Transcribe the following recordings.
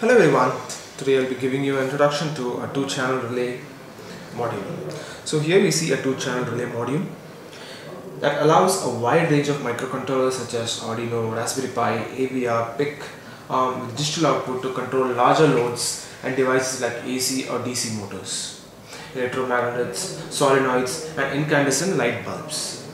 Hello everyone, today I'll be giving you an introduction to a two-channel relay module. So here we see a two-channel relay module that allows a wide range of microcontrollers such as Arduino, Raspberry Pi, AVR PIC with digital output to control larger loads and devices like AC or DC motors, electromagnets, solenoids and incandescent light bulbs.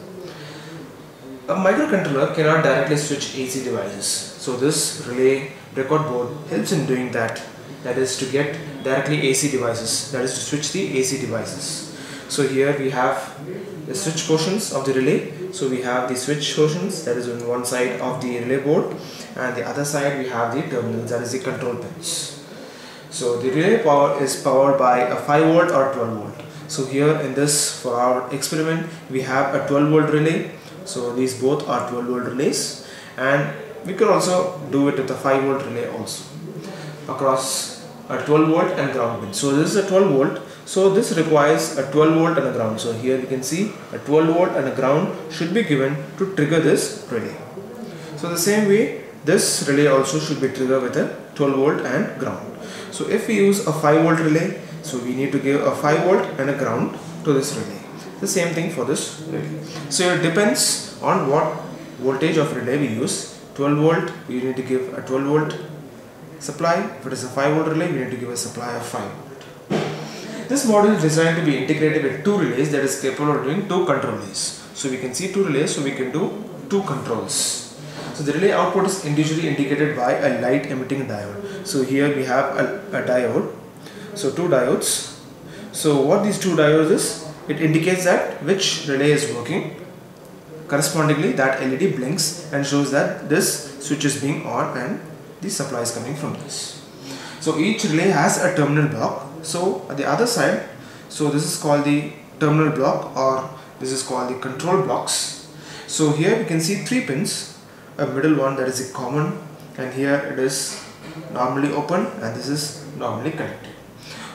A microcontroller cannot directly switch AC devices, so this relay record board helps in doing that is to get directly AC devices, that is to switch the AC devices. So here we have the switch portions of the relay. So we have the switch portions, that is on one side of the relay board, and the other side we have the terminals, that is the control pins. So the relay power is powered by a 5 volt or 12 volt. So here in this, for our experiment, we have a 12 volt relay. So these both are 12 volt relays, and we could also do it with a 5 volt relay also across a 12 volt and ground pin. So this is a 12 volt, so this requires a 12 volt and a ground. So here we can see a 12 volt and a ground should be given to trigger this relay. So the same way this relay also should be triggered with a 12 volt and ground. So if we use a 5 volt relay, so we need to give a 5 volt and a ground to this relay. The same thing for this relay. So it depends on what voltage of relay we use. 12 volt, we need to give a 12 volt supply. If it is a 5 volt relay, we need to give a supply of 5 volt. This model is designed to be integrated with two relays, that is capable of doing two controls. So we can see two relays, so we can do two controls. So the relay output is individually indicated by a light emitting diode. So here we have a diode. So two diodes. So what these two diodes is, it indicates that which relay is working. Correspondingly, that LED blinks and shows that this switch is being on and the supply is coming from this. So each relay has a terminal block. So at the other side, so this is called the terminal block, or this is called the control blocks. So here we can see three pins, a middle one, that is a common, and here it is normally open and this is normally connected.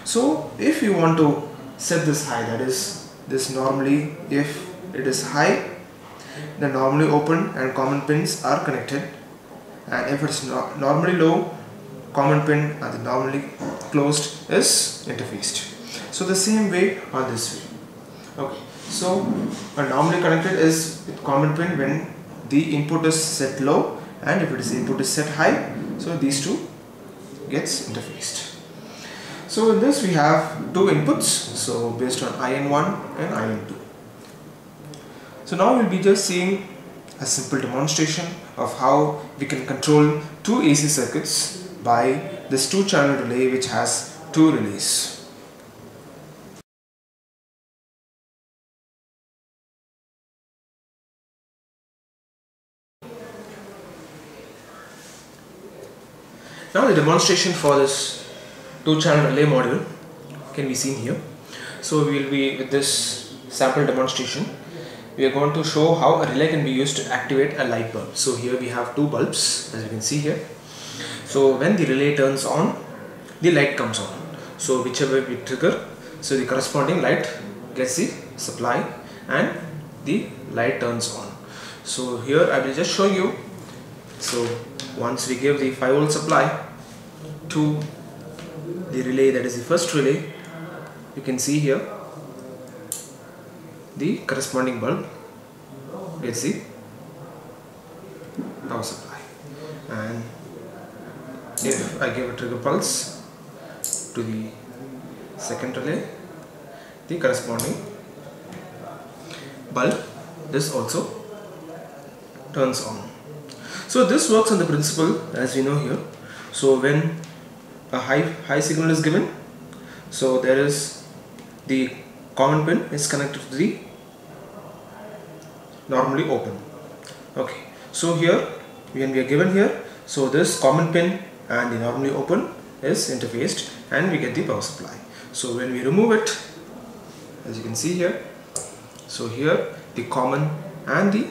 So if you want to set this high, that is this normally, if it is high, the normally open and common pins are connected, and if it's normally low, common pin and the normally closed is interfaced. So the same way on this way. Okay, so a normally connected is with common pin when the input is set low, and if it is input is set high, so these two gets interfaced. So in this we have two inputs, so based on IN1 and IN2. So now we'll be just seeing a simple demonstration of how we can control two AC circuits by this two-channel relay which has two relays. Now the demonstration for this two-channel relay module can be seen here. So we will be with this sample demonstration. We are going to show how a relay can be used to activate a light bulb. So here we have two bulbs, as you can see here. So when the relay turns on, the light comes on. So whichever we trigger, so the corresponding light gets the supply and the light turns on. So here I will just show you. So once we give the 5 volt supply to the relay, that is the first relay, you can see here the corresponding bulb gets the power supply, and if I give a trigger pulse to the second relay, the corresponding bulb, this also turns on. So this works on the principle as we know here. So when a high signal is given, so there is the common pin is connected to the normally open. Okay, so here when we are given here, so this common pin and the normally open is interfaced and we get the power supply. So when we remove it, as you can see here, so here the common and the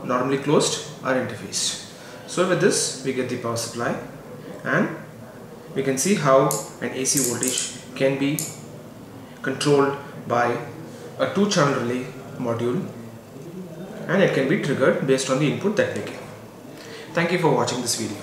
normally closed are interfaced. So with this we get the power supply, and we can see how an AC voltage can be controlled by a two-channel relay module, and it can be triggered based on the input that we give. Thank you for watching this video.